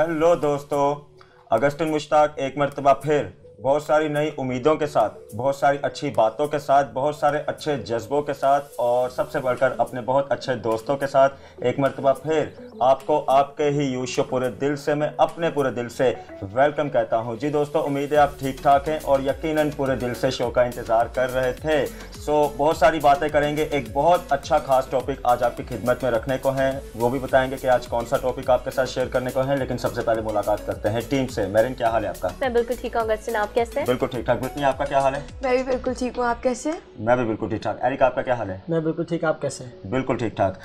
Hello दोस्तों, Augustine Mushtaq एक मर्तबा फिर बहुत सारी नई उम्मीदों के साथ, बहुत सारी अच्छी बातों के साथ, बहुत सारे अच्छे जज्बों के साथ और सबसे बढ़कर अपने बहुत अच्छे दोस्तों के साथ एक मर्तबा फिर आपको आपके ही यू शो पूरे दिल से, मैं अपने पूरे दिल से वेलकम कहता हूं। जी दोस्तों, उम्मीद है आप ठीक ठाक हैं और यकीनन पूरे दिल से शो का इंतज़ार कर रहे थे। बहुत सारी बातें करेंगे। एक बहुत अच्छा खास टॉपिक आज आपकी खिदमत में रखने को है, वो भी बताएंगे कि आज कौन सा टॉपिक आपके साथ शेयर करने को है। लेकिन सबसे पहले मुलाकात करते हैं टीम से। मेरिन, क्या हाल है आपका? मैं बिल्कुल ठीक हूँ अगस्टिन, आप कैसे हैं? बिल्कुल ठीक ठाक। ब्रिटनी, आपका क्या हाल है? मैं भी बिल्कुल ठीक हूँ, आप कैसे हैं? मैं भी बिल्कुल ठीक ठाक। एरिक, आपका क्या हाल है? मैं बिल्कुल ठीक, आप कैसे हैं? बिल्कुल ठीक ठाक।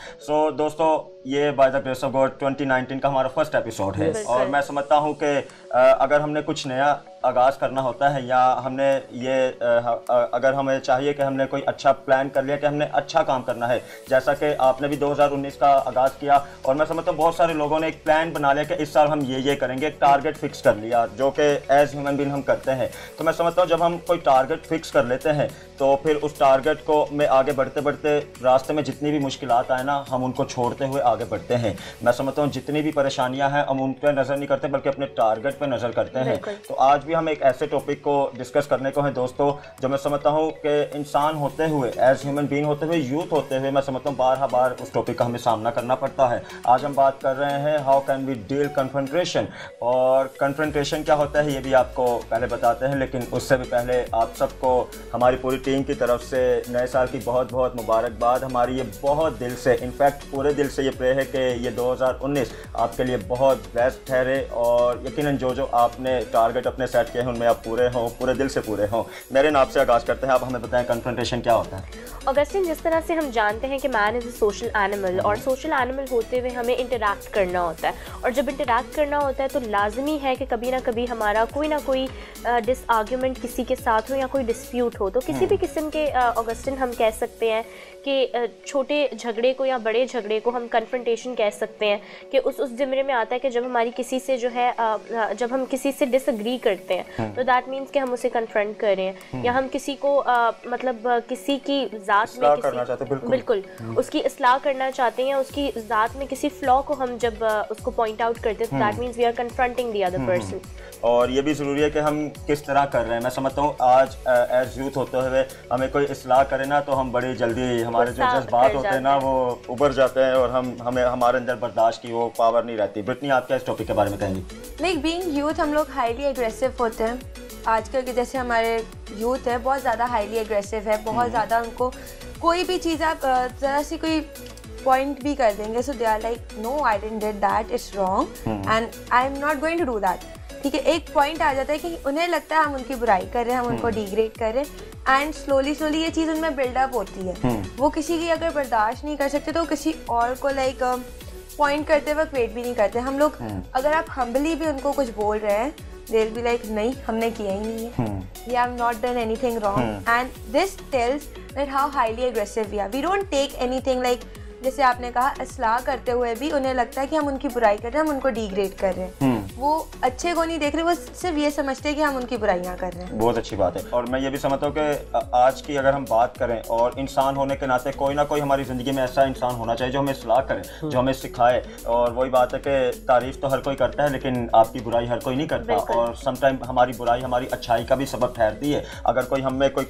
दोस्तों, ये by the grace of God 2019 का हमारा फर्स्ट एपिसोड है और मैं समझता हूँ कि अगर हमने कुछ नया आगाज़ करना होता है या हमने ये अगर हमें चाहिए कि हमने कोई अच्छा प्लान कर लिया कि हमने अच्छा काम करना है, जैसा कि आपने भी 2019 का आगाज़ किया और मैं समझता हूँ बहुत सारे लोगों ने एक प्लान बना लिया कि इस साल हम ये करेंगे, एक टारगेट फिक्स कर लिया जो कि एज ह्यूमन बीइंग हम करते हैं। तो मैं समझता हूँ जब हम कोई टारगेट फिक्स कर लेते हैं तो फिर उस टारगेट को में आगे बढ़ते बढ़ते रास्ते में जितनी भी मुश्किलात आए ना, हम उनको छोड़ते हुए आगे बढ़ते हैं। मैं समझता हूँ जितनी भी परेशानियां हैं हम उन पर नज़र नहीं करते बल्कि अपने टारगेट पर नज़र करते हैं। तो आज भी हम एक ऐसे टॉपिक को डिस्कस करने को है दोस्तों, जो मैं समझता हूँ कि इंसान होते हुए, एज ह्यूमन बीइंग होते हुए, यूथ होते हुए, मैं समझता हूँ बार उस टॉपिक का हमें सामना करना पड़ता है। आज हम बात कर रहे हैं how can we deal confrontation. और कन्फ्रंटेशन क्या होता है ये भी आपको पहले बताते हैं, लेकिन उससे भी पहले आप सबको हमारी पूरी टीम की तरफ से नए साल की बहुत बहुत मुबारकबाद। हमारी ये बहुत दिल से, इनफैक्ट पूरे दिल से ये प्रे है कि ये 2019 आपके लिए बहुत बेस्ट ठहरे और यकीनन जो आपने टारगेट अपने सेट किए हैं उनमें आप पूरे हों, पूरे दिल से पूरे हों। मेरे नाम से आगाज़ करते हैं, आप हमें बताएं कन्फ्रंटेशन क्या होता है? अगस्टिन, जिस तरह से हम जानते हैं कि man is a social animal और सोशल एनिमल होते हुए हमें इंटरैक्ट करना होता है और जब इंटरैक्ट करना होता है तो लाजमी है कि कभी ना कभी हमारा कोई ना कोई डिसआर्ग्यूमेंट किसी के साथ हो या कोई डिस्प्यूट हो। तो किसी भी किस्म के अगस्टिन हम कह सकते हैं कि छोटे झगड़े को या बड़े झगड़े को हम कन्फ्रंटेशन कह सकते हैं कि उस ज़िम्मे में आता है कि जब हमारी किसी से जो है जब हम किसी से डिसएग्री करते हैं तो दैट मीन्स कि हम उसे कन्फ्रंट कर रहे हैं या हम किसी को मतलब किसी की ज़ात में किसी बिल्कुल उसकी इस्लाह करना चाहते हैं या उसकी ज़ात में किसी फ्लॉ को हम जब उसको पॉइंट आउट करते हैं तो that means we are confronting the other person. और ये भी ज़रूरी है कि हम किस तरह कर रहे हैं। मैं समझता हूँ आज एज यूथ होते हुए हमें कोई इस्लाह करे ना तो हम बड़ी जल्दी हमारे जो जज्बात होते हैं ना वो उभर जाते हैं और हमें हमारे अंदर बर्दाश्त की वो पावर नहीं रहती। ब्रिटनी, आप क्या इस टॉपिक के बारे में कहेंगी? लाइक बीइंग यूथ हम लोग हाईली एग्रेसिव होते हैं आजकल के। जैसे हमारे यूथ है बहुत ज़्यादा हाईली एग्रेसिव है, बहुत ज़्यादा उनको कोई भी चीज़ आप ज़रा सी कोई पॉइंट भी कर देंगे so they are like no I didn't did that, it's wrong and I am not going to do that. ठीक है, एक पॉइंट आ जाता है कि उन्हें लगता है हम उनकी बुराई कर रहे हैं, हम उनको डिग्रेड कर रहे हैं एंड स्लोली ये चीज़ उनमें बिल्डअप होती है। वो किसी की अगर बर्दाश्त नहीं कर सकते तो किसी और को लाइक पॉइंट करते वक्त वेट भी नहीं करते। हम लोग अगर आप हम्बली भी उनको कुछ बोल रहे हैं दे विल बी लाइक नहीं हमने किया ही नहीं है, we have not done anything wrong and this tells that how highly aggressive we are. We don't take anything like जैसे आपने कहा इस्लाह करते हुए भी उन्हें लगता है कि हम उनकी बुराई कर रहे हैं, हम उनको डिग्रेड कर रहे हैं। वो अच्छे को नहीं देख रहे, वो सिर्फ ये समझते हैं कि हम उनकी बुराइयां कर रहे हैं। बहुत अच्छी बात है। और मैं ये भी समझता हूँ कि आज की अगर हम बात करें और इंसान होने के नाते कोई ना कोई हमारी ज़िंदगी में ऐसा इंसान होना चाहिए जो हमें इस्लाह करे, जो हमें सिखाए। और वही बात है कि तारीफ़ तो हर कोई करता है लेकिन आपकी बुराई हर कोई नहीं करता और समटाइम हमारी बुराई हमारी अच्छाई का भी सबब ठहरती है। अगर कोई हमें कोई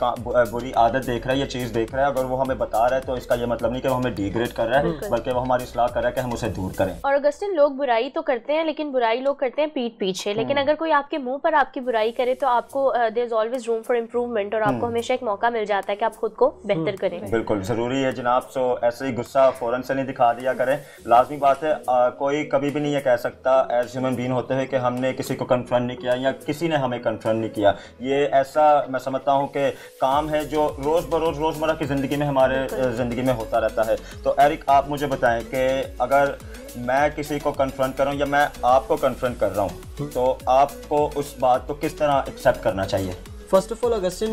बुरी आदत देख रहा है या चीज़ देख रहा है, अगर वो हमें बता रहा है तो इसका ये मतलब नहीं कि वो हमें डिग्रेड कर रहा है बल्कि वो हमारी इस्लाह कर रहा है कि हम उसे दूर करें। और अगस्टिन, लोग बुराई तो करते हैं लेकिन बुराई लोग करते हैं पीठ पीछे। लेकिन अगर कोई आपके मुंह पर आपकी बुराई करे तो आपको there is always room for improvement और आपको हमेशा एक मौका मिल जाता है कि आप खुद को बेहतर करें। बिल्कुल ज़रूरी है जनाब। सो ऐसे ही गुस्सा फ़ौरन से नहीं दिखा दिया करें। लाजमी बात है कोई कभी भी नहीं ये कह सकता एज ह्यूमन बीइंग होते हुए कि हमने किसी को कन्फ्रंट नहीं किया या किसी ने हमें कन्फ्रंट नहीं किया। ये ऐसा मैं समझता हूँ कि काम है जो रोज़मर्रा की ज़िंदगी में हमारे ज़िंदगी में होता रहता है। तो एरिक, आप मुझे बताएं कि अगर मैं किसी को कन्फ्रंट कर रहा हूँ या मैं आपको कन्फ्रंट कर रहा हूँ तो आपको उस बात को किस तरह एक्सेप्ट करना चाहिए? First of all Augustine,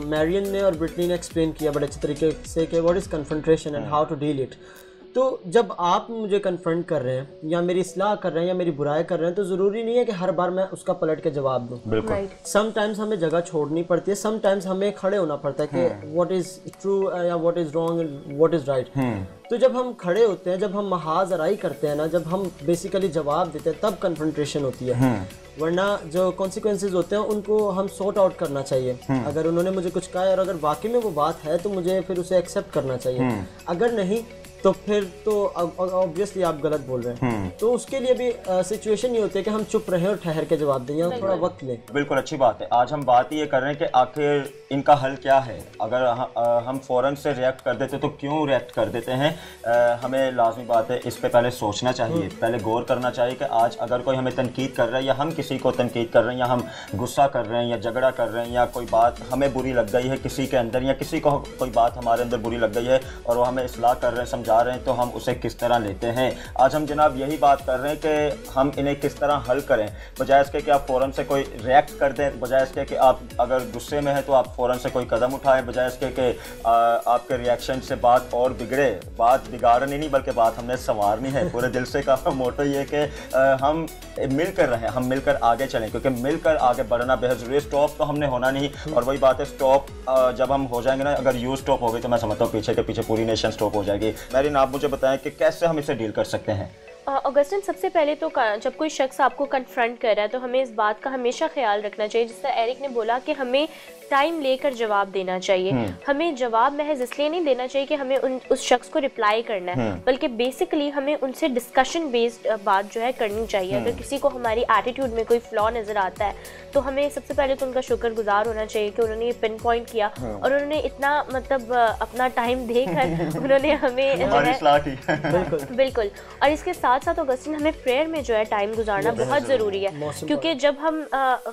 Marion ने और ब्रिटनी ने एक्सप्लेन किया बड़े अच्छे तरीके से कि what is confrontation and how to deal it. तो जब आप मुझे कन्फ्रंट कर रहे हैं या मेरी इस्लाह कर रहे हैं या मेरी बुराई कर रहे हैं, तो ज़रूरी नहीं है कि हर बार मैं उसका पलट के जवाब दूँ। बिल्कुल। समटाइम्स हमें जगह छोड़नी पड़ती है, समटाइम्स हमें खड़े होना पड़ता है कि व्हाट इज़ ट्रू या what is wrong, what is right. तो जब हम खड़े होते हैं, जब हम महाजराई करते हैं ना, जब हम बेसिकली जवाब देते हैं, तब कन्फ्रंटेशन होती है। वरना जो कॉन्सिक्वेंसेज होते हैं उनको हम सॉर्ट आउट करना चाहिए। अगर उन्होंने मुझे कुछ कहा और अगर वाकई में वो बात है तो मुझे फिर उसे एक्सेप्ट करना चाहिए। अगर नहीं तो फिर तो ऑब्वियसली आप गलत बोल रहे हैं। तो उसके लिए भी सिचुएशन ये होती है कि हम चुप रहें और ठहर के जवाब दें या थोड़ा वक्त लें। बिल्कुल, अच्छी बात है। आज हम बात ये कर रहे हैं कि आखिर इनका हल क्या है। अगर हम फ़ौरन से रिएक्ट कर देते तो क्यों रिएक्ट कर देते हैं, हमें लाजमी बात है इस पे पहले सोचना चाहिए, पहले गौर करना चाहिए कि आज अगर कोई हमें तनकीद कर रहा है या हम किसी को तनकीद कर रहे हैं या हम गुस्सा कर रहे हैं या झगड़ा कर रहे हैं या कोई बात हमें बुरी लग गई है किसी के अंदर या किसी को कोई बात हमारे अंदर बुरी लग गई है और वो हमें इस्लाह कर रहे हैं, समझा रहे हैं, तो हम उसे किस तरह लेते हैं। आज हम जनाब यही बात कर रहे हैं कि हम इन्हें किस तरह हल करें, बजाय इसके कि आप फ़ौरन से कोई रिएक्ट कर दें, बजाय इसके कि आप अगर गुस्से में हैं तो आप फ़ौरन से कोई कदम उठाएं, बजाय इसके कि आपके रिएक्शन से बात और बिगड़े। बात बिगाड़नी नहीं बल्कि बात हमने संवारनी है। पूरे दिल से का मोटो ये कि हम मिलकर रहें, हम मिलकर आगे चलें, क्योंकि मिलकर आगे बढ़ना बेहद ज़रूरी है। स्टॉप तो हमने होना नहीं, और वही बात है स्टॉप जब हम हो जाएंगे ना, अगर यू स्टॉप हो गई तो मैं समझता हूँ पीछे के पीछे पूरी नेशन स्टॉप हो जाएगी। मेरी आप मुझे बताएं कि कैसे हम इसे डील कर सकते हैं। ऑगस्टिन, सबसे पहले तो जब कोई शख्स आपको कन्फ्रंट कर रहा है तो हमें इस बात का हमेशा ख्याल रखना चाहिए, जिस तरह एरिक ने बोला कि हमें टाइम लेकर जवाब देना चाहिए। हमें जवाब महज इसलिए नहीं देना चाहिए कि हमें उस शख्स को रिप्लाई करना है, बल्कि बेसिकली हमें उनसे डिस्कशन बेस्ड बात जो है करनी चाहिए। अगर किसी को हमारी एटीट्यूड में कोई फ्लॉ नज़र आता है तो हमें सबसे पहले तो उनका शुक्रगुजार होना चाहिए कि उन्होंने ये पिन पॉइंट किया और उन्होंने इतना मतलब अपना टाइम देकर उन्होंने हमें बिल्कुल। और इसके साथ साथ ऑगस्टिन, हमें प्रेयर में जो है टाइम गुजारना बहुत ज़रूरी है, क्योंकि जब हम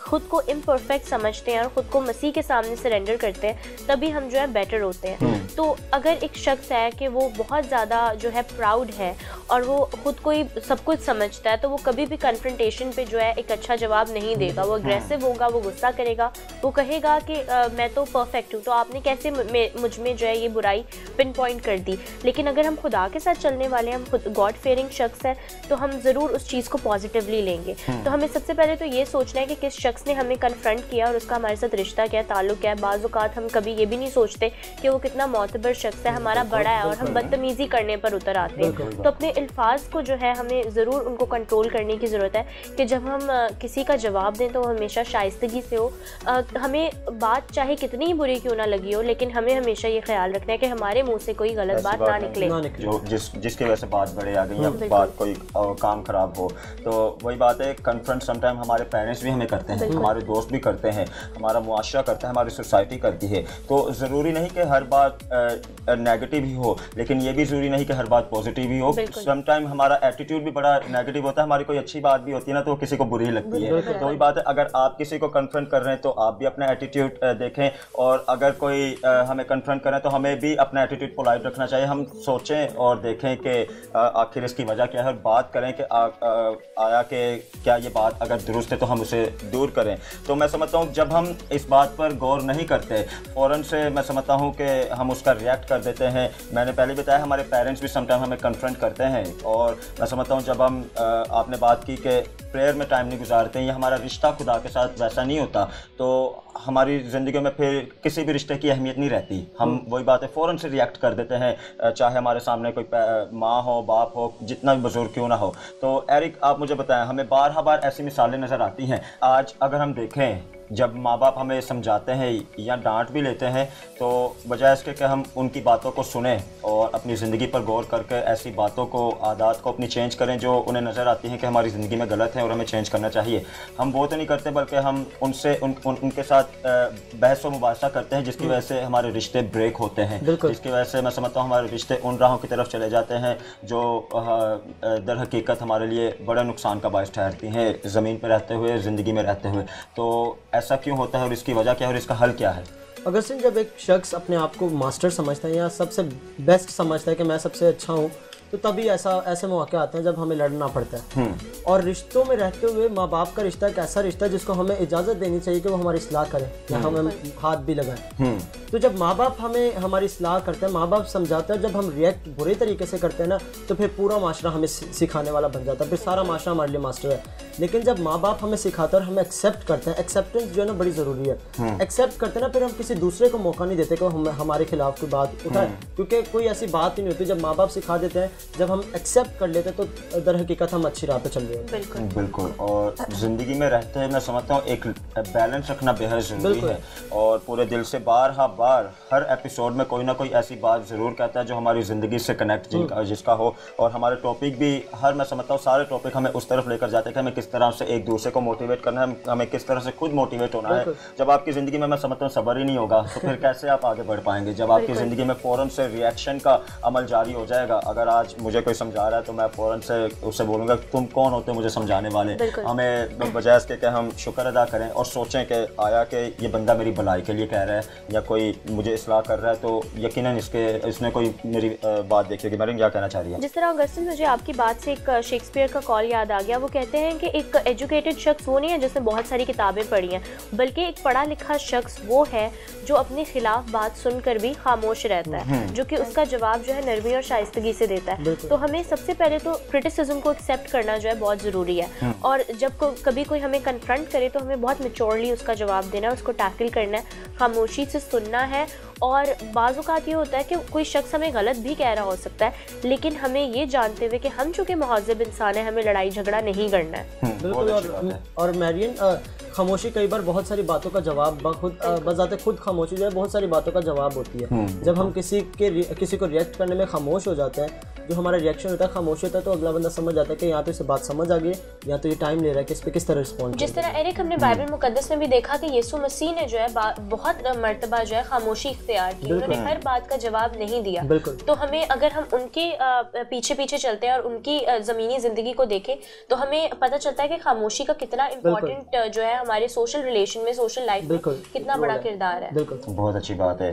खुद को इम्परफेक्ट समझते हैं और ख़ुद को मसीह के सामने सरेंडर करते हैं तभी हम जो है बेटर होते हैं। तो अगर एक शख्स है कि वो बहुत ज़्यादा जो है प्राउड है और वो खुद को ही सब कुछ समझता है, तो वो कभी भी कन्फ्रंटेशन पे जो है एक अच्छा जवाब नहीं देगा। वो अग्रेसिव होगा, वो गुस्सा करेगा, वो कहेगा कि मैं तो परफेक्ट हूँ, तो आपने कैसे मुझ में जो है ये बुराई पिन पॉइंट कर दी। लेकिन अगर हम खुदा के साथ चलने वाले हैं, हम खुद गॉड फेयरिंग शख्स है, तो हम ज़रूर उस चीज़ को पॉजिटिवली लेंगे। तो हमें सबसे पहले तो ये सोचना है कि किस शख्स ने हमें कन्फ्रंट किया और उसका हमारे साथ रिश्ता क्या, ताल्लुक क्या है। बाज़ औक़ात हम कभी ये भी नहीं सोचते कि वो कितना मोतबर शख्स है, हमारा बड़ा है, और हम बदतमीज़ी करने पर उतर आते हैं। तो अपने अल्फाज को जो है हमें ज़रूर उनको कंट्रोल करने की ज़रूरत है कि जब हम किसी का जवाब दें तो हमेशा शाइस्तगी से हो। हमें बात चाहे कितनी ही बुरी क्यों ना लगी हो, लेकिन हमें हमेशा ये ख्याल रखना है कि हमारे मुँह से कोई गलत बात ना निकले, जिसकी वजह से बात बढ़े आ गई या बात कोई काम खराब हो। तो वही बात है, कन्फ्रंट समटाइम हमारे पेरेंट्स भी हमें करते हैं, हमारे दोस्त भी करते हैं, हमारा मुआशरा करता है, हमारी सोसाइटी करती है। तो ज़रूरी नहीं कि हर बात नेगेटिव ही हो, लेकिन ये भी ज़रूरी नहीं कि हर बात पॉजिटिव ही हो। समटाइम हमारा एटीट्यूड भी बड़ा नेगेटिव होता है, हमारी कोई अच्छी बात भी होती है ना तो किसी को बुरी लगती है। तो वही बात है, अगर आप किसी को कन्फ्रंट कर रहे हैं तो आप भी अपना एटीट्यूड देखें, और अगर कोई हमें कन्फ्रंट करें तो हमें भी अपना एटीट्यूड पोलाइट रखना चाहिए। हम सोचें और देखें कि आखिर इसकी वजह क्या है, और बात करें कि आया कि क्या ये बात अगर दुरुस्त है तो हम उसे दूर करें। तो मैं समझता हूँ जब हम इस बात पर गौर नहीं करते, फ़ौरन से मैं समझता हूँ कि हम उसका रिएक्ट कर देते हैं। मैंने पहले बताया हमारे पेरेंट्स भी समटाइम हमें कन्फ्रंट करते हैं, और मैं समझता हूँ जब हम आपने बात की कि प्रेयर में टाइम नहीं गुजारते हैं या हमारा रिश्ता खुदा के साथ वैसा नहीं होता, तो हमारी ज़िंदगी में फिर किसी भी रिश्ते की अहमियत नहीं रहती। हम वही बात है फ़ौरन से रिएक्ट कर देते हैं, चाहे हमारे सामने कोई माँ हो, बाप हो, जितना भी बुजुर्ग क्यों ना हो। तो एरिक, आप मुझे बताएं, हमें बार ऐसी मिसालें नज़र आती हैं। आज अगर हम देखें, जब माँ बाप हमें समझाते हैं या डांट भी लेते हैं, तो बजाय इसके कि हम उनकी बातों को सुने और अपनी ज़िंदगी पर गौर करके ऐसी बातों को, आदत को अपनी चेंज करें जो उन्हें नज़र आती हैं कि हमारी ज़िंदगी में गलत है और हमें चेंज करना चाहिए, हम वो तो नहीं करते, बल्कि हम उनसे उनके साथ बहस व मुबासा करते हैं, जिसकी वजह से हमारे रिश्ते ब्रेक होते हैं, जिसकी वजह से मैं समझता हूँ हमारे रिश्ते उन राहों की तरफ चले जाते हैं जो दर हकीकत हमारे लिए बड़ा नुकसान का बायस ठहरती हैं, ज़मीन पर रहते हुए, ज़िंदगी में रहते हुए। तो ऐसा क्यों होता है और इसकी वजह क्या है और इसका हल क्या है? अगस्टिन, जब एक शख्स अपने आप को मास्टर समझता है या सबसे बेस्ट समझता है कि मैं सबसे अच्छा हूँ, तो तभी ऐसे मौके आते हैं जब हमें लड़ना पड़ता है। और रिश्तों में रहते हुए माँ बाप का रिश्ता एक ऐसा रिश्ता है जिसको हमें इजाज़त देनी चाहिए कि वो हमारी इस्लाह करें या हमें हाथ भी लगाएं। तो जब माँ बाप हमें हमारी इस्लाह करते हैं, माँ बाप समझाते हैं, जब हम रिएक्ट बुरे तरीके से करते हैं ना तो फिर पूरा माशरा हमें सिखाने वाला बन जाता है, फिर सारा माशरा हमारे लिए मास्टर है। लेकिन जब माँ बाप हमें सिखाते हैं और हमें एक्सेप्ट करते हैं, एक्सेप्टेंस जो है ना बड़ी ज़रूरी है। एक्सेप्ट करते हैं ना, फिर हम किसी दूसरे को मौका नहीं देते कि हमारे खिलाफ कोई बात उठाए, क्योंकि कोई ऐसी बात ही नहीं होती। जब माँ बाप सिखा देते हैं, जब हम एक्सेप्ट कर लेते हैं तो दर हकीकत हम अच्छी राह पे चल रहे हैं। बिल्कुल। और ज़िंदगी में रहते हैं मैं समझता हूँ एक बैलेंस रखना बेहद ज़रूरी है। और पूरे दिल से बार हर एपिसोड में कोई ना कोई ऐसी बात ज़रूर कहता है जो हमारी ज़िंदगी से कनेक्ट जिसका हो। और हमारे टॉपिक भी मैं समझता हूँ सारे टॉपिक हमें उस तरफ लेकर जाते हैं कि हमें किस तरह से एक दूसरे को मोटिवेट करना है, हमें किस तरह से खुद मोटिवेट होना है। जब आपकी ज़िंदगी में मैं समझता हूँ सब्र ही नहीं होगा तो फिर कैसे आप आगे बढ़ पाएंगे। जब आपकी ज़िंदगी में फ़ौरन से रिएक्शन का अमल जारी हो जाएगा, अगर आज मुझे कोई समझा रहा है तो मैं फ़ौरन से उससे बोलूँगा तुम कौन होते हो मुझे समझाने वाले। हमें बजाय इसके कि हम शुक्र अदा करें और सोचें कि आया कि ये बंदा मेरी भलाई के लिए कह रहा है या कोई मुझे इस्लाह कर रहा है, तो यकीनन इसने कोई मेरी बात देखी होगी। मैरियम क्या कहना चाह रही है? जिस तरह अगस्तिन, मुझे आपकी बात से एक शेक्सपियर का कॉल याद आ गया। वो कहते हैं कि एक एजुकेटेड शख्स वो नहीं है जिसने बहुत सारी किताबें पढ़ी हैं, बल्कि एक पढ़ा लिखा शख्स वो है जो अपने खिलाफ बात सुनकर भी खामोश रहता है, जो कि उसका जवाब जो है नरमी और शाइस्तगी से देता है। तो हमें सबसे पहले तो क्रिटिसिज्म को एक्सेप्ट करना जो है बहुत ज़रूरी है। और जब कभी कोई हमें कन्फ्रंट करे तो हमें बहुत मैच्योरली उसका जवाब देना है, उसको टैकल करना है, खामोशी से सुनना है। और बाज़ औक़ात ये होता है कि कोई शख्स हमें गलत भी कह रहा हो सकता है, लेकिन हमें ये जानते हुए कि हम चूँकि महज़ब इंसान है, हमें लड़ाई झगड़ा नहीं करना है। बिल्कुल। और मैरियन, खामोशी कई बार बहुत सारी बातों का जवाब बजाते खुद खामोशी जो है बहुत सारी बातों का जवाब होती है। जब हम किसी को रिएक्ट करने में खामोश हो जाते हैं, जो हमारा रिएक्शन होता है खामोश होता है, तो अगला बंदा समझ जाता है कि यहाँ तो इसे बात समझ आ गई, या तो ये टाइम ले रहा है कि इस पे किस तरह रिस्पॉन्ड। जिस तरह एरिक हमने बाइबल मुकद्दस में भी देखा कि यीशु मसीह ने जो है बहुत मर्तबा जो है खामोशी इख्तियार की, उन्होंने हर बात का जवाब नहीं दिया। तो हमें अगर हम उनके पीछे चलते हैं और उनकी ज़मीनी ज़िंदगी को देखें तो हमें पता चलता है कि खामोशी का कितना इम्पोर्टेंट जो है हमारे सोशल रिलेशन में, सोशल लाइफ में कितना बड़ा किरदार है। बहुत अच्छी बात है।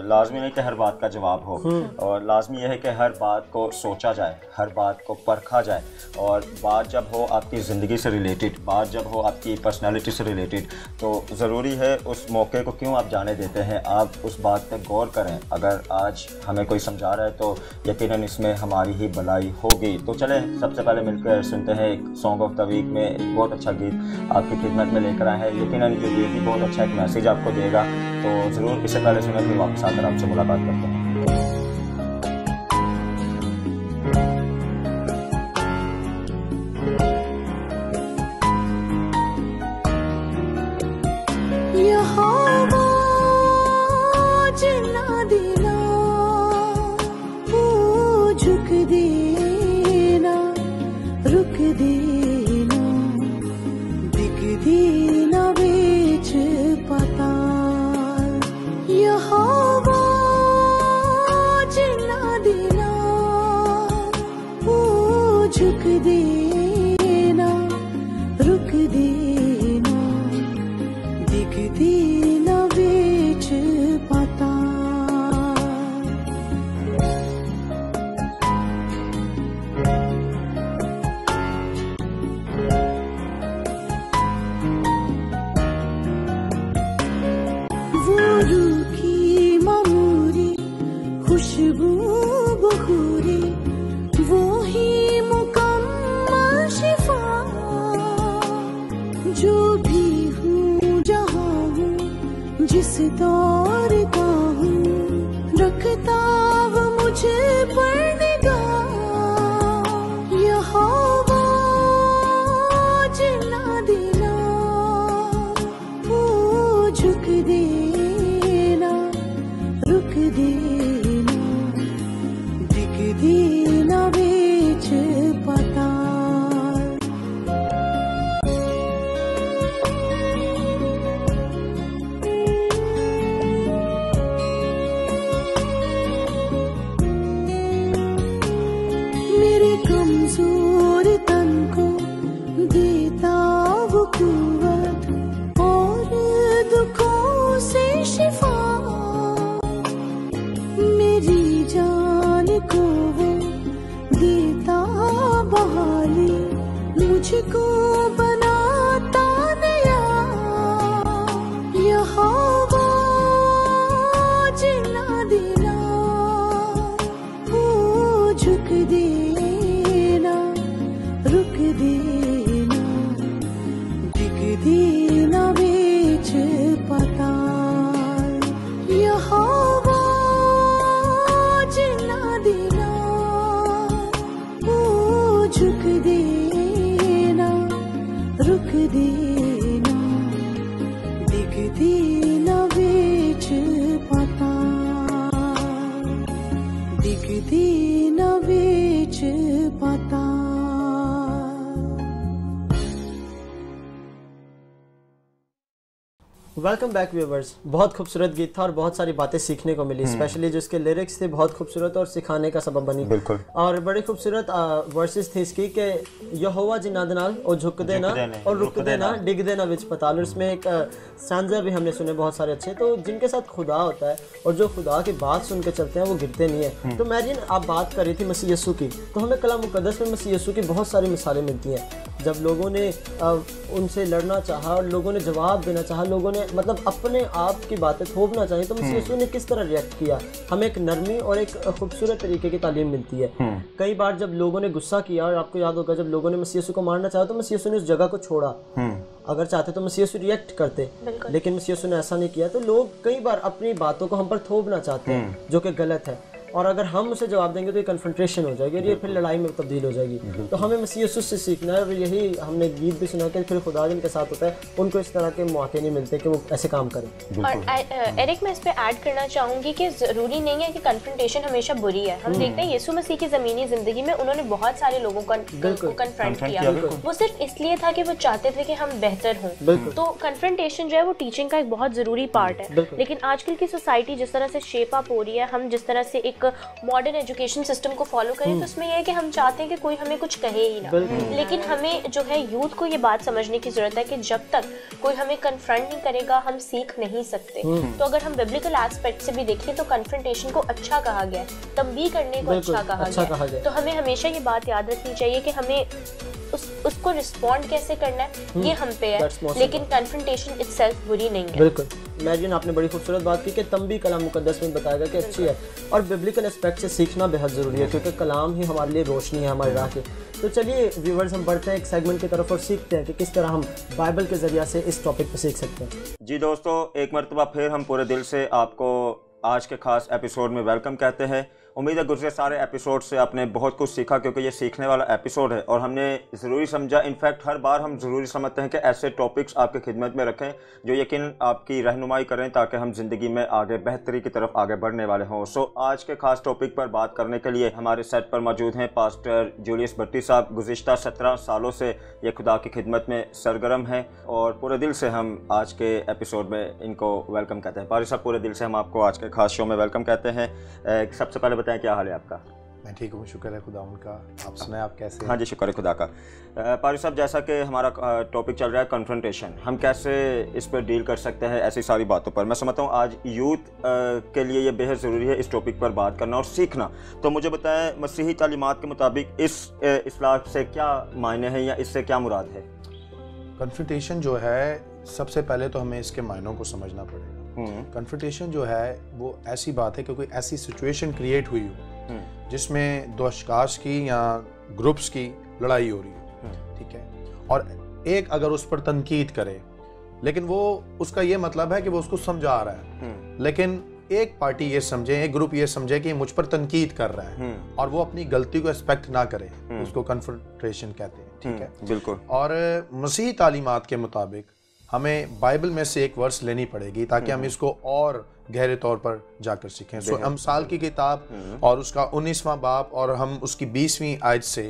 लाजमी नहीं कि हर बात का जवाब हो, और लाजमी यह है कि हर बात को सोचा जाए, हर बात को परखा जाए। और बात जब हो आपकी ज़िंदगी से रिलेटेड, बात जब हो आपकी पर्सनालिटी से रिलेटेड, तो ज़रूरी है उस मौके को क्यों आप जाने देते हैं, आप उस बात पर गौर करें। अगर आज हमें कोई समझा रहा है तो यकीनन इसमें हमारी ही भलाई होगी। तो चले सबसे पहले मिलकर सुनते हैं एक सॉन्ग ऑफ द वीक में एक बहुत अच्छा गीत आपकी खिदमत में लेकर आए हैं। यकीनन ये गीत भी बहुत अच्छा एक मैसेज आपको देगा, तो ज़रूर इससे पहले सुने फिर वापस आकर आपसे मुलाकात करते हैं। जिस दौर का हूँ रखता वो मुझे पर निगाह, यहाँ वो जिला देना, वो झुक देना, रुक देना, दिख देना बेच पता। कमजोर तन को देता वो कुव्वत और दुखों से दिखदी ना बीच पता दिखदी ना बीच पता। Welcome back viewers. बहुत खूबसूरत गीत था और बहुत सारी बातें सीखने को मिली, स्पेशली जिसके लिरिक्स थे बहुत खूबसूरत और सिखाने का सबब बनी। बिल्कुल। और बड़ी खूबसूरत वर्सेस थे इसकी कि यहोवा जिन्ना दे नाल और झुक देना और रुक देना डिग देना विच पताल। और इसमें एक सांजा भी हमने सुने बहुत सारे अच्छे, तो जिनके साथ खुदा होता है और जो खुदा की बात सुन के चलते हैं वो गिरते नहीं है। तो इमेजिन आप बात कर रही थी मसीह यीशु की, तो हमें कलाम मुकद्दस में मसीह यीशु की बहुत सारी मिसालें मिलती हैं। जब लोगों ने उनसे लड़ना चाहा और लोगों ने जवाब देना चाहा, लोगों ने मतलब अपने आप की बातें थोपना चाहिए, तो मसीह यीशु ने किस तरह रिएक्ट किया। हमें एक नरमी और एक खूबसूरत तरीके की तालीम मिलती है। कई बार जब लोगों ने गुस्सा किया, और आपको याद होगा जब लोगों ने मसीह यीशु को मारना चाहा तो मसीह यीशु ने उस जगह को छोड़ा। अगर चाहते तो मसीह यीशु रिएक्ट करते, लेकिन मसीह यीशु ने ऐसा नहीं किया। तो लोग कई बार अपनी बातों को हम पर थोपना चाहते हैं, जो कि गलत है। और अगर हम उसे जवाब देंगे तो ये कन्फ्रंटेशन हो जाएगी और ये फिर लड़ाई में तब्दील हो जाएगी। तो हमें मसीह यीशु से सीखना है, और यही हमने गीत भी सुना कि फिर खुदा जिनके साथ होता है उनको इस तरह के मौके नहीं मिलते कि वो ऐसे काम करें। और एरिक, मैं इस पे ऐड करना चाहूँगी कि ज़रूरी नहीं है कि कन्फ्रंटेशन हमेशा बुरी है। हम देखते हैं यीशु मसीह की ज़मीनी ज़िंदगी में उन्होंने बहुत सारे लोगों को कन्फ्रंट किया। वो सिर्फ इसलिए था कि वो चाहते थे कि हम बेहतर हों। तो कन्फ्रंटेशन जो है वो टीचिंग का एक बहुत ज़रूरी पार्ट है। लेकिन आजकल की सोसाइटी जिस तरह से शेप अप हो रही है, हम जिस तरह से एक मॉडर्न एजुकेशन सिस्टम को फॉलो करें, तो उसमें यह है कि हम चाहते हैं कि कोई हमें कुछ कहे ही ना। लेकिन हमें जो है यूथ को ये बात समझने की जरूरत है कि जब तक कोई हमें कन्फ्रंट नहीं करेगा हम सीख नहीं सकते। तो अगर हम बिब्लिकल एस्पेक्ट से भी देखें तो कन्फ्रंटेशन को अच्छा कहा गया है, तंबीह करने को अच्छा कहा गया है। तो हमें हमेशा ये बात याद रखनी चाहिए कि हमें उसको रिस्पॉन्ड कैसे करना है ये हम पे है, लेकिन कन्फ्रंटेशन इटसेल्फ बुरी नहीं है। बिल्कुल। इमेजिन आपने बड़ी खूबसूरत बात की कि तंबीह कलाम मुकद्दस में बताएगा कि अच्छी है, और बिब्लिकल एस्पेक्ट से सीखना बेहद ज़रूरी है, क्योंकि कलाम ही हमारे लिए रोशनी है हमारी राह की। तो चलिए व्यूवर्स, हम बढ़ते हैं एक सेगमेंट की तरफ और सीखते हैं कि किस तरह हम बाइबल के ज़रिए से इस टॉपिक पर सीख सकते हैं। जी दोस्तों, एक मरतबा फिर हम पूरे दिल से आपको आज के खास एपिसोड में वेलकम कहते हैं। उम्मीद है गुजरे सारे एपिसोड से आपने बहुत कुछ सीखा, क्योंकि ये सीखने वाला एपिसोड है और हमने ज़रूरी समझा। इनफैक्ट हर बार हम ज़रूरी समझते हैं कि ऐसे टॉपिक्स आपके खिदमत में रखें जो यकीन आपकी रहनुमाई करें, ताकि हम ज़िंदगी में आगे बेहतरी की तरफ आगे बढ़ने वाले हों। सो आज के खास टॉपिक पर बात करने के लिए हमारे सेट पर मौजूद हैं पास्टर जूलियस भट्टी साहब। गुज़िश्ता 17 सालों से ये खुदा की खिदमत में सरगर्म हैं और पूरे दिल से हम आज के एपिसोड में इनको वेलकम कहते हैं। पारी साहब, पूरे दिल से हम आपको आज के खास शो में वेलकम कहते हैं। सबसे पहले बताएं क्या हाल है आपका? मैं ठीक हूँ, शुक्र है खुदा उनका। आप सुनाएं, आप कैसे हैं? हाँ जी, शुक्र है खुदा का। पारी साहब, जैसा कि हमारा टॉपिक चल रहा है कन्फ्रंटेशन, हम कैसे इस पर डील कर सकते हैं ऐसी सारी बातों पर। मैं समझता हूँ आज यूथ के लिए ये बेहद ज़रूरी है इस टॉपिक पर बात करना और सीखना। तो मुझे बताएं, मसीही तालीमात के मुताबिक इस इस्लाह से क्या मायने हैं या इससे क्या मुराद है? कन्फ्रंटेशन जो है, सबसे पहले तो हमें इसके मायनों को समझना पड़ेगा। कन्फ्रंटेशन जो है वो ऐसी बात है कि कोई ऐसी सिचुएशन क्रिएट हुई हो जिसमें दो अशखास की या ग्रुप्स की लड़ाई हो रही हो, ठीक है, और एक अगर उस पर तनकीद करे, लेकिन वो उसका ये मतलब है कि वो उसको समझा रहा है, लेकिन एक पार्टी ये समझे, एक ग्रुप ये समझे कि मुझ पर तनकीद कर रहा है और वो अपनी गलती को एक्सपेक्ट ना करे, उसको कन्फ्रंटेशन कहते हैं, ठीक है। बिल्कुल। और मसीही तालीमात के मुताबिक हमें बाइबल में से एक वर्स लेनी पड़ेगी ताकि हम इसको और गहरे तौर पर जाकर सीखें। सो अमसाल की किताब और उसका 19वां बाब और हम उसकी 20वीं आयत से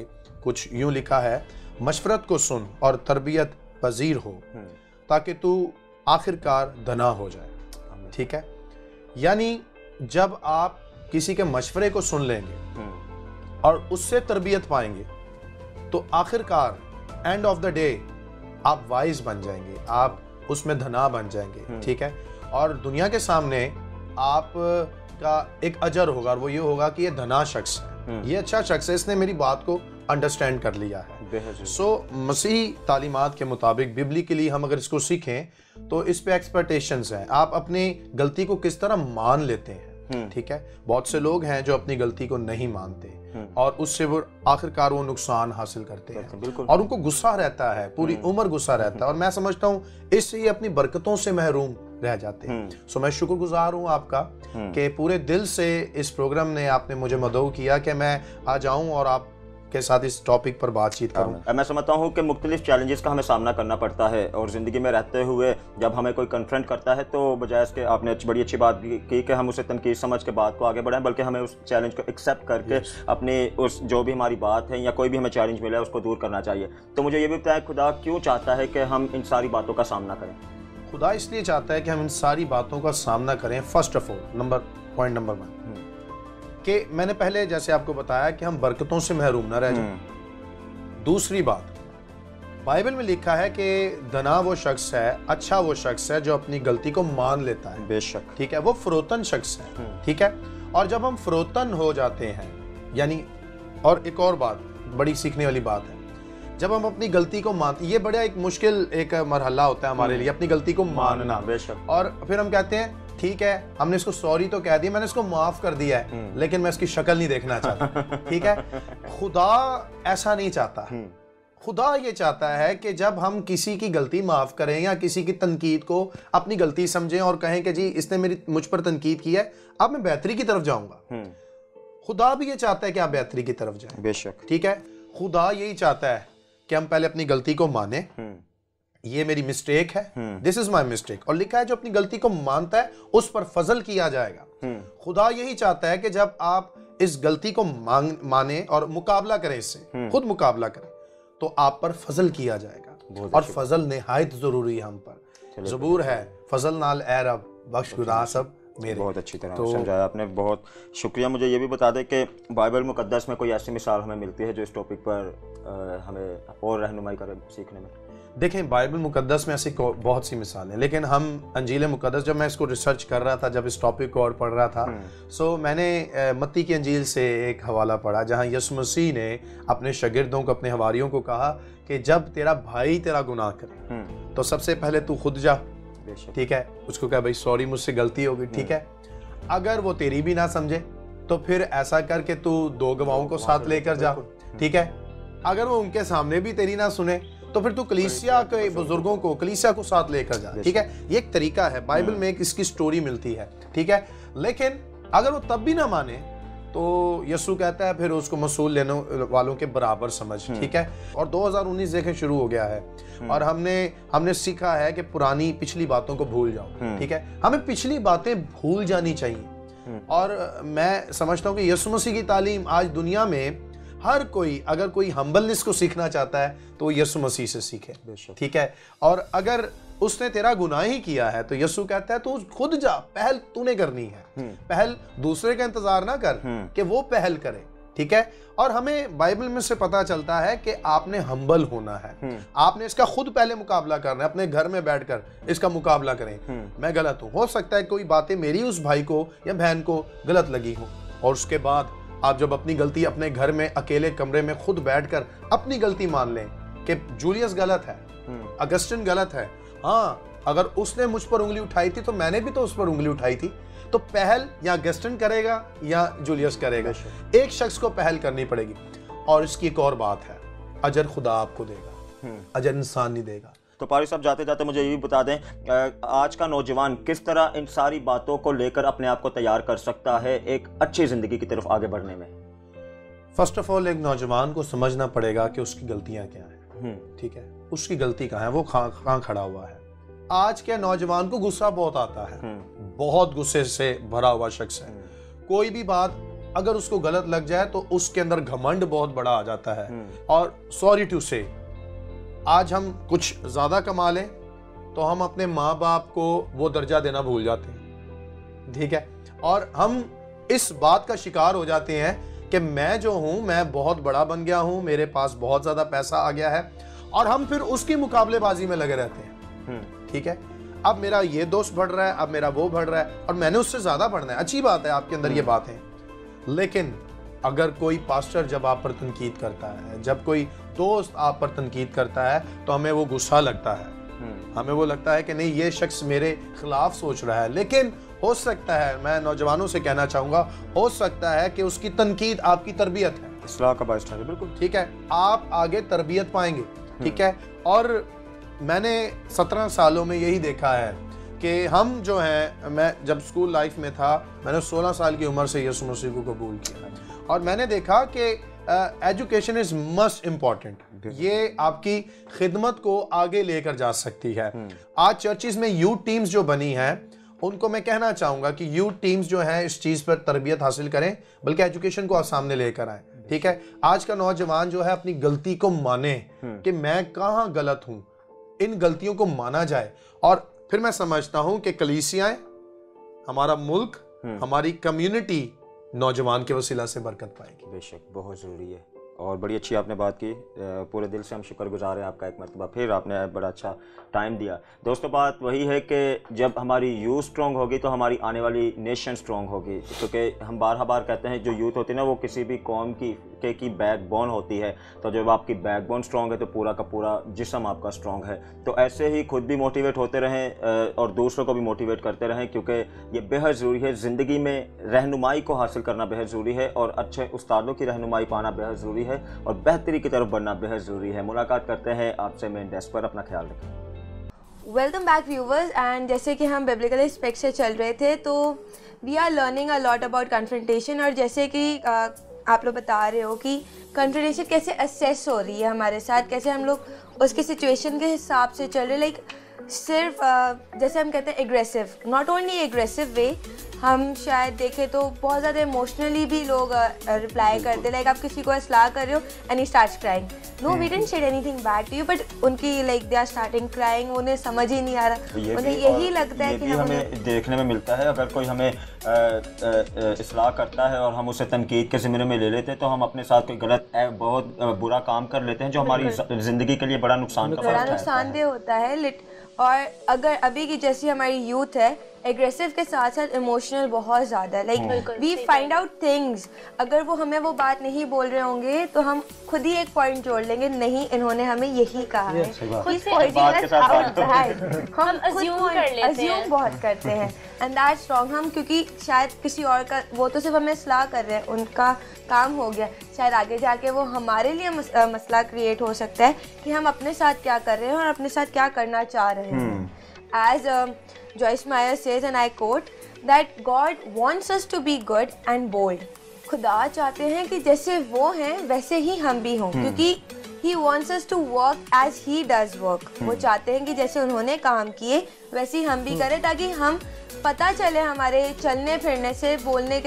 कुछ यूं लिखा है, मशवरत को सुन और तरबियत पजीर हो ताकि तू आखिरकार धना हो जाए, ठीक है। यानी जब आप किसी के मशवरे को सुन लेंगे और उससे तरबियत पाएंगे तो आखिरकार एंड ऑफ द डे आप वाइज बन जाएंगे, आप उसमें धना बन जाएंगे, ठीक है। और दुनिया के सामने आप का एक अजर होगा और वो ये होगा कि ये धना शख्स है, ये अच्छा शख्स है, इसने मेरी बात को अंडरस्टैंड कर लिया है। सो मसीही तालीमात के मुताबिक बिब्लिकली हम अगर इसको सीखें तो इस पे एक्सपेक्टेशंस हैं, आप अपनी गलती को किस तरह मान लेते हैं, ठीक है। बहुत से लोग हैं जो अपनी गलती को नहीं मानते और उससे वो आखिरकार वो नुकसान हासिल करते हैं और उनको गुस्सा रहता है, पूरी उम्र गुस्सा रहता है, और मैं समझता हूँ इससे ये अपनी बरकतों से महरूम रह जाते हैं। सो मैं शुक्रगुजार हूँ आपका कि पूरे दिल से इस प्रोग्राम ने आपने मुझे मदऊ किया कि मैं आ जाऊं और आप के साथ इस टॉपिक पर बातचीत करूँ। मैं समझता हूँ कि मुख्तलिफ चैलेंजेस का हमें सामना करना पड़ता है और ज़िंदगी में रहते हुए जब हमें कोई कन्फ्रंट करता है तो बजाय इसके आपने बड़ी अच्छी बात की कि हम उसे तनकीद समझ के बात को आगे बढ़ाएं, बल्कि हमें उस चैलेंज को एक्सेप्ट करके अपनी उस जो भी हमारी बात है या कोई भी हमें चैलेंज मिला है उसको दूर करना चाहिए। तो मुझे ये भी बताएं, खुदा क्यों चाहता है कि हम इन सारी बातों का सामना करें? खुदा इसलिए चाहता है कि हम इन सारी बातों का सामना करें। First of all point number 1 कि मैंने पहले जैसे आपको बताया कि हम बरकतों से महरूम ना रह जाएं। दूसरी बात, बाइबल में लिखा है कि धना वो शख्स है, अच्छा वो शख्स है जो अपनी गलती को मान लेता है। बेशक, ठीक है, वो फरोतन शख्स है। ठीक है, और जब हम फरोतन हो जाते हैं, यानी और एक और बात बड़ी सीखने वाली बात है, जब हम अपनी गलती को मानते, ये बड़ा एक मुश्किल एक मरहला होता है हमारे लिए, अपनी गलती को मानना। बेशक, और फिर हम कहते हैं ठीक है, हमने इसको सॉरी तो कह दिया, मैंने इसको माफ कर दिया है, लेकिन मैं इसकी शक्ल नहीं देखना चाहता। ठीक है, खुदा ऐसा नहीं चाहता। खुदा ये चाहता है कि जब हम किसी की गलती माफ करें या किसी की तनकीद को अपनी गलती समझें और कहें कि जी इसने मुझ पर तनकीद की है, अब मैं बेहतरी की तरफ जाऊंगा। खुदा भी ये चाहता है कि आप बेहतरी की तरफ जाएं। बेशक, ठीक है, खुदा यही चाहता है कि हम पहले अपनी गलती को माने, ये मेरी मिस्टेक है, दिस इज माई मिस्टेक, और लिखा है जो अपनी गलती को मानता है उस पर फजल किया जाएगा। खुदा यही चाहता है कि जब आप इस गलती को माने और मुकाबला करें, इससे खुद मुकाबला करें, तो आप पर फजल किया जाएगा। और फजल निहायत जरूरी है हम पर। ज़बूर है, फजल नाल ए रब बख्श गुनाह सब मेरे। बहुत अच्छी तरह समझाया आपने, बहुत शुक्रिया। मुझे ये भी बता दें कि बाइबल मुकद्दस में कोई ऐसी मिसाल हमें मिलती है जो इस टॉपिक पर हमें और रहनुमाई करे सीखने में? देखें, बाइबल मुकद्दस में ऐसी बहुत सी मिसालें, लेकिन हम अंजील मुकद्दस, जब मैं इसको रिसर्च कर रहा था, जब इस टॉपिक को और पढ़ रहा था, सो मैंने मत्ती की अंजील से एक हवाला पढ़ा जहाँ यीशु मसीह ने अपने शागिर्दों को, अपने हवारियों को कहा कि जब तेरा भाई तेरा गुनाह करे तो सबसे पहले तू खुद जा। ठीक है, उसको कहा भाई सॉरी मुझसे गलती हो गई। ठीक है, अगर वो तेरी भी ना समझे तो फिर ऐसा कर के तू 2 गवाहों को साथ लेकर जा। ठीक है, अगर वो उनके सामने भी तेरी ना सुने तो फिर तू कलीसिया के बुजुर्गों को, कलीसिया को साथ लेकर जा। ठीक है, ये एक तरीका है, बाइबल में एक इसकी स्टोरी मिलती है। ठीक है, लेकिन अगर वो तब भी ना माने तो यीशु कहता है फिर उसको मसूल लेने वालों के बराबर समझ। ठीक है, और 2019 देखें शुरू हो गया है और हमने सीखा है कि पुरानी पिछली बातों को भूल जाओ। ठीक है, हमें पिछली बातें भूल जानी चाहिए। और मैं समझता हूँ कि यीशु मसीह की तालीम आज दुनिया में हर कोई, अगर कोई हम्बलनेस को सीखना चाहता है तो वो यीशु मसीह से सीखे। ठीक है, और अगर उसने तेरा गुनाह ही किया है तो यीशु कहता है तू खुद जा, पहल तूने करनी है, पहल दूसरे का इंतजार ना कर कि वो पहल करे। ठीक है, और हमें बाइबल में से पता चलता है कि आपने हम्बल होना है, आपने इसका खुद पहले मुकाबला करना है, अपने घर में बैठकर इसका मुकाबला करें। मैं गलत हूं, हो सकता है कोई बातें मेरी उस भाई को या बहन को गलत लगी हो, और उसके बाद आप जब अपनी गलती अपने घर में अकेले कमरे में खुद बैठकर अपनी गलती मान लें कि जूलियस गलत है, अगस्टिन गलत है, हाँ अगर उसने मुझ पर उंगली उठाई थी तो मैंने भी तो उस पर उंगली उठाई थी, तो पहल या अगस्टिन करेगा या जूलियस करेगा, एक शख्स को पहल करनी पड़ेगी। और इसकी एक और बात है, अजर खुदा आपको देगा, अजर इंसान नहीं देगा। तो पारी साहब जाते जाते मुझे ये भी बता दें, आज का नौजवान किस तरह इन सारी बातों को लेकर अपने आप को तैयार कर सकता है एक अच्छी जिंदगी की तरफ आगे बढ़ने में? फर्स्ट ऑफ ऑल, एक नौजवान को समझना पड़ेगा कि उसकी गलतियां क्या हैं। ठीक है, उसकी गलती कहाँ है, वो कहाँ खड़ा हुआ है। आज के नौजवान को गुस्सा बहुत आता है, बहुत गुस्से से भरा हुआ शख्स है। कोई भी बात अगर उसको गलत लग जाए तो उसके अंदर घमंड बहुत बड़ा आ जाता है। और सॉरी टू से, आज हम कुछ ज्यादा कमा लें तो हम अपने माँ बाप को वो दर्जा देना भूल जाते हैं। ठीक है, और हम इस बात का शिकार हो जाते हैं कि मैं जो हूं, मैं बहुत बड़ा बन गया हूं, मेरे पास बहुत ज्यादा पैसा आ गया है, और हम फिर उसकी मुकाबलेबाजी में लगे रहते हैं। ठीक है, अब मेरा ये दोस्त बढ़ रहा है, अब मेरा वो बढ़ रहा है और मैंने उससे ज्यादा बढ़ना है। अच्छी बात है आपके अंदर ये बात है, लेकिन अगर कोई पास्टर जब आप पर तनकीद करता है, जब कोई दोस्त आप पर तनकीद करता है, तो हमें वो गुस्सा लगता है, हमें वो लगता है कि नहीं ये शख्स मेरे खिलाफ सोच रहा है। लेकिन हो सकता है, मैं नौजवानों से कहना चाहूंगा, हो सकता है कि उसकी तनकीद आपकी तरबियत है, इस्लाह का बायस है। बिल्कुल ठीक है, आप आगे तरबियत पाएंगे। ठीक है, और मैंने 17 सालों में यही देखा है कि हम जो हैं, मैं जब स्कूल लाइफ में था, मैंने 16 साल की उम्र से यीशु मसीह को कबूल किया और मैंने देखा कि एजुकेशन इज मस्ट इम्पॉर्टेंट। ये आपकी खिदमत को आगे लेकर जा सकती है। आज चर्चिज में यूथ टीम्स जो बनी हैं, उनको मैं कहना चाहूंगा कि यूथ टीम्स जो हैं इस चीज पर तरबियत हासिल करें, बल्कि एजुकेशन को आप सामने लेकर आए। ठीक है, आज का नौजवान जो है अपनी गलती को माने कि मैं कहाँ गलत हूं, इन गलतियों को माना जाए, और फिर मैं समझता हूं कि कलीसियाएं, हमारा मुल्क, हमारी कम्युनिटी नौजवान के वसीला से बरकत पाएगी। बेशक, बहुत ज़रूरी है और बड़ी अच्छी आपने बात की। पूरे दिल से हम शुक्रगुजार हैं आपका, एक मरतबा फिर आपने बड़ा अच्छा टाइम दिया। दोस्तों, बात वही है कि जब हमारी यूथ स्ट्रॉन्ग होगी तो हमारी आने वाली नेशन स्ट्रॉन्ग होगी, क्योंकि हम बार कहते हैं जो यूथ होती है ना, वो किसी भी कौम की बैकबोन होती है। तो जब आपकी बैकबोन स्ट्रॉन्ग है तो पूरा का पूरा जिस्म आपका स्ट्रॉन्ग है। तो ऐसे ही खुद भी मोटिवेट होते रहें और दूसरों को भी मोटिवेट करते रहें, क्योंकि ये बेहद ज़रूरी है। ज़िंदगी में रहनुमाई को हासिल करना बेहद ज़रूरी है और अच्छे उस्तादों की रहनुमाई पाना बेहद ज़रूरी है और बेहतरी की तरफ बढ़ना बेहद ज़रूरी है। मुलाकात करते हैं आपसे मेन डेस्क पर। अपना ख्याल रखें। Welcome back viewers. एंड जैसे कि हम बिब्लिकल एस्पेक्ट से चल रहे थे, तो we are learning a lot about confrontation. और जैसे कि आप लोग बता रहे हो कि कन्फ्रंटेशन कैसे असेस हो रही है हमारे साथ, कैसे हम लोग उसकी सिचुएशन के हिसाब से चल रहे। लाइक सिर्फ जैसे हम कहते हैं एग्रेसिव, नॉट ओनली एग्रेसिव वे, हम शायद देखें तो बहुत ज़्यादा इमोशनली भी लोग रिप्लाई करते। लाइक आप किसी को असलाह कर रहे हो and he starts crying, no we didn't said anything bad to you, but उनकी like they are starting crying, उन्हें समझ ही नहीं आ रहा, उन्हें यही लगता है कि हमें देखने में मिलता है। अगर कोई हमें इस्लाह करता है और हम उसे तनकीद के ज़िम्मे में ले लेते हैं तो हम अपने साथ कोई गलत बहुत बुरा काम कर लेते हैं जो हमारी ज़िंदगी के लिए बड़ा नुकसानदेह होता है। और अगर अभी की जैसी हमारी यूथ है, एग्रेसिव के साथ साथ इमोशनल बहुत ज़्यादा है। Like we find out things, अगर वो हमें वो बात नहीं बोल रहे होंगे तो हम खुद ही एक पॉइंट जोड़ लेंगे, नहीं इन्होंने हमें यही कहा है। हम अज्यूम बहुत करते हैं एंड दैट्स रॉन्ग। हम क्योंकि शायद किसी और का, वो तो सिर्फ हमें सलाह कर रहे हैं, उनका काम हो गया, शायद आगे जाके वो हमारे लिए मसला क्रिएट हो सकता है कि हम अपने साथ क्या कर रहे हैं और अपने साथ क्या करना चाह रहे हैं। As Joyce Meyer says, and I quote, that God wants us to be good and bold. खुदा चाहते हैं कि जैसे वो हैं वैसे ही हम भी हों, क्योंकि He wants us to work as He does work. वो चाहते हैं कि जैसे उन्होंने काम किए वैसे ही हम भी करें, ताकि हम पता चले हमारे चलने फिरने से, बोलने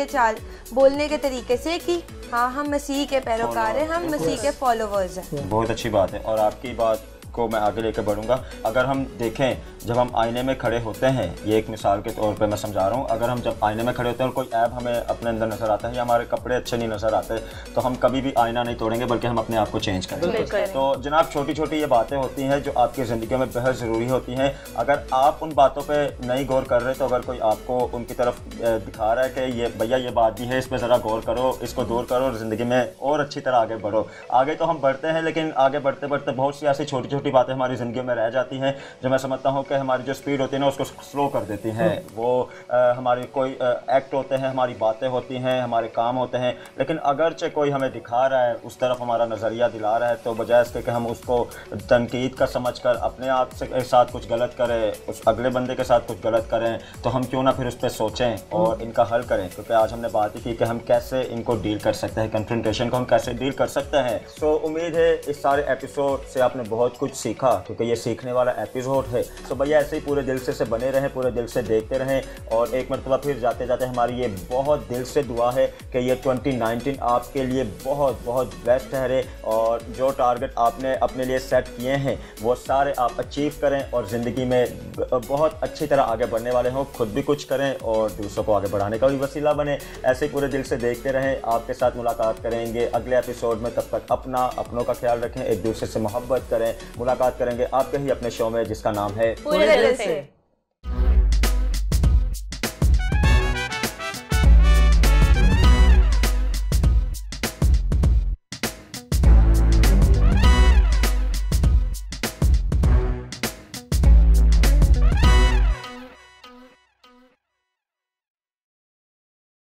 के तरीके से कि हाँ, हम मसीह के पैरोकार हैं, हम मसीह के फॉलोवर्स हैं। बहुत अच्छी बात है और आपकी बात को मैं आगे लेकर बढ़ूंगा। अगर हम देखें, जब हम आईने में खड़े होते हैं, ये एक मिसाल के तौर पे मैं समझा रहा हूँ, अगर हम जब आईने में खड़े होते हैं और कोई ऐप हमें अपने अंदर नज़र आता है या हमारे कपड़े अच्छे नहीं नज़र आते, तो हम कभी भी आईना नहीं तोड़ेंगे, बल्कि हम अपने आप को चेंज करेंगे। तो जनाब, छोटी छोटी ये बातें होती हैं जो आपकी ज़िंदगी में बेहद ज़रूरी होती हैं। अगर आप उन बातों पर नहीं गौर कर रहे, तो अगर कोई आपको उनकी तरफ दिखा रहा है कि ये भैया ये बात भी है, इस पर ज़रा गौर करो, इसको दूर करो और ज़िंदगी में और अच्छी तरह आगे बढ़ो। आगे तो हम बढ़ते हैं, लेकिन आगे बढ़ते बढ़ते बहुत सी ऐसी छोटी छोटी बातें हमारी ज़िंदगी में रह जाती हैं जो मैं समझता हूँ कि हमारी जो स्पीड होती है ना, उसको स्लो कर देती हैं। वो हमारी कोई एक्ट होते हैं, हमारी बातें होती हैं, हमारे काम होते हैं, लेकिन अगरचे कोई हमें दिखा रहा है, उस तरफ हमारा नज़रिया दिला रहा है, तो बजाय इसके कि हम उसको तनकीद का समझ कर अपने आप के साथ कुछ गलत करें, उस अगले बंदे के साथ कुछ गलत करें, तो हम क्यों ना फिर उस पर सोचें और इनका हल करें। क्योंकि आज हमने बात ही की कि हम कैसे इनको डील कर सकते हैं, कन्फ्रंटेशन को हम कैसे डील कर सकते हैं। सो उम्मीद है इस सारे एपिसोड से आपने बहुत कुछ सीखा, क्योंकि ये सीखने वाला एपिसोड है। सो भैया ऐसे ही पूरे दिल से बने रहें, पूरे दिल से देखते रहें। और एक मरतबा फिर जाते जाते हमारी ये बहुत दिल से दुआ है कि ये 2019 आपके लिए बहुत बहुत बेस्ट ठहरे और जो टारगेट आपने अपने लिए सेट किए हैं वो सारे आप अचीव करें और ज़िंदगी में बहुत अच्छी तरह आगे बढ़ने वाले हों, खुद भी कुछ करें और दूसरों को आगे बढ़ाने का भी वसीला बने। ऐसे पूरे दिल से देखते रहें। आपके साथ मुलाकात करेंगे अगले एपिसोड में। तब तक अपनों का ख्याल रखें, एक दूसरे से मोहब्बत करें। मुलाकात करेंगे आपके ही अपने शो में जिसका नाम है पूरे दिल से।